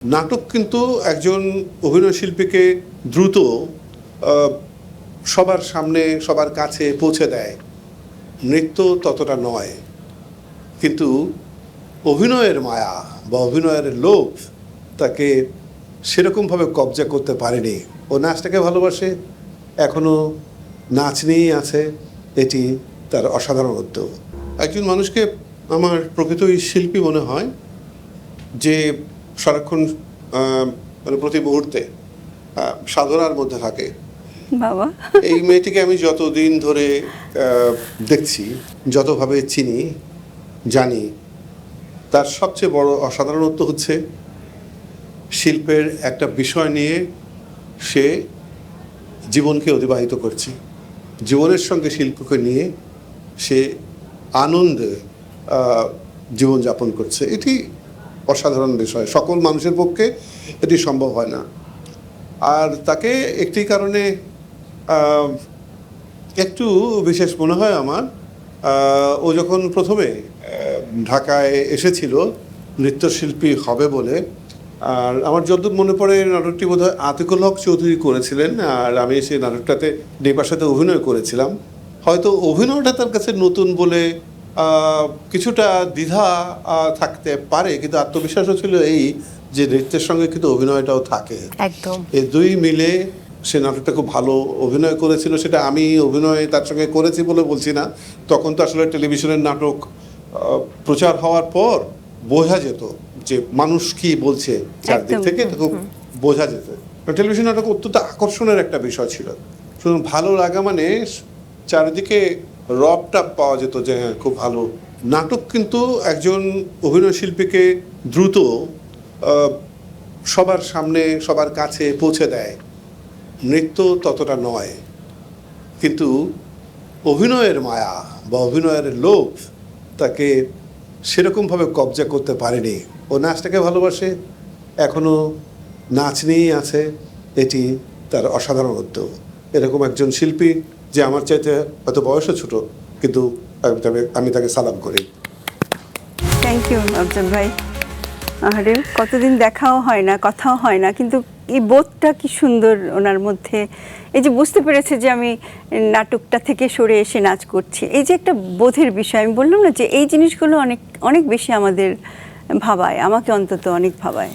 নাটক কিন্তু একজন অভিনয় শিল্পীকে দ্রুত সবার সামনে সবার কাছে পৌঁছে দেয়। নৃত্য ততটা নয়, কিন্তু অভিনয়ের মায়া বা অভিনয়ের লোভ তাকে সেরকমভাবে কবজা করতে পারেনি। ও নাচটাকে ভালোবাসে, এখনও নাচ নিয়েই আছে, এটি তার অসাধারণত্ব। একজন মানুষকে আমার প্রকৃতই শিল্পী মনে হয় যে সারাক্ষণ মানে প্রতি মুহূর্তে সাধনার মধ্যে থাকে। বাবা, এই মেয়েটিকে আমি যতদিন ধরে দেখছি, যতভাবে চিনি জানি, তার সবচেয়ে বড় অসাধারণত্ব হচ্ছে শিল্পের একটা বিষয় নিয়ে সে জীবনকে অতিবাহিত করছে। জীবনের সঙ্গে শিল্পকে নিয়ে সে আনন্দে জীবনযাপন করছে। এটি অসাধারণ বিষয়, সকল মানুষের পক্ষে এটি সম্ভব হয় না। আর তাকে একটি কারণে একটু বিশেষ মনে হয় আমার, ও যখন প্রথমে ঢাকায় এসেছিল নৃত্যশিল্পী হবে বলে, আর আমার যতদূর মনে পড়ে নাটকটি বোধহয় আতিকুল হক চৌধুরী করেছিলেন, আর আমি সেই নাটকটাতে দীপার সাথে অভিনয় করেছিলাম। হয়তো অভিনয়টা তার কাছে নতুন বলে কিছুটা দ্বিধা থাকতে পারে, কিন্তু আত্মবিশ্বাসও ছিল এই যে নৃত্যের সঙ্গে কিন্তু অভিনয়টাও থাকে। একদম এই দুই মিলে সে নাটকটা খুব ভালো অভিনয় করেছিল। সেটা আমি অভিনয় তার সঙ্গে করেছি বলে বলছি না, তখন তো আসলে টেলিভিশনের নাটক প্রচার হওয়ার পর বোঝা যেত যে মানুষ কি বলছে চারদিক থেকে, খুব বোঝা যেত। টেলিভিশন নাটক অত্যন্ত আকর্ষণের একটা বিষয় ছিল। শুধু ভালো লাগা মানে চারিদিকে রবটা পাওয়া যেত যে হ্যাঁ খুব ভালো। নাটক কিন্তু একজন অভিনয় শিল্পীকে দ্রুত সবার সামনে সবার কাছে পৌঁছে দেয়। নৃত্য ততটা নয়, কিন্তু অভিনয়ের মায়া বা অভিনয়ের লোভ তাকে সেরকমভাবে কবজা করতে পারেনি। ও নাচটাকে ভালোবাসে, এখনও নাচ নিয়েই আছে, এটি তার অসাধারণত্ব। এরকম একজন শিল্পী যে আমার চাইতে হয়তো বয়সও ছোট, কিন্তু আমি তাকে সালাম করি। থ্যাংক ইউ আফজাল ভাই। আরে কতদিন দেখাও হয় না, কথাও হয় না, কিন্তু এই বোধটা কি সুন্দর ওনার মধ্যে। এই যে বুঝতে পেরেছে যে আমি নাটকটা থেকে সরে এসে নাচ করছি, এই যে একটা বোধের বিষয়। আমি বললাম না যে এই জিনিসগুলো অনেক অনেক বেশি আমাদের ভাবায়, আমাকে অন্তত অনেক ভাবায়।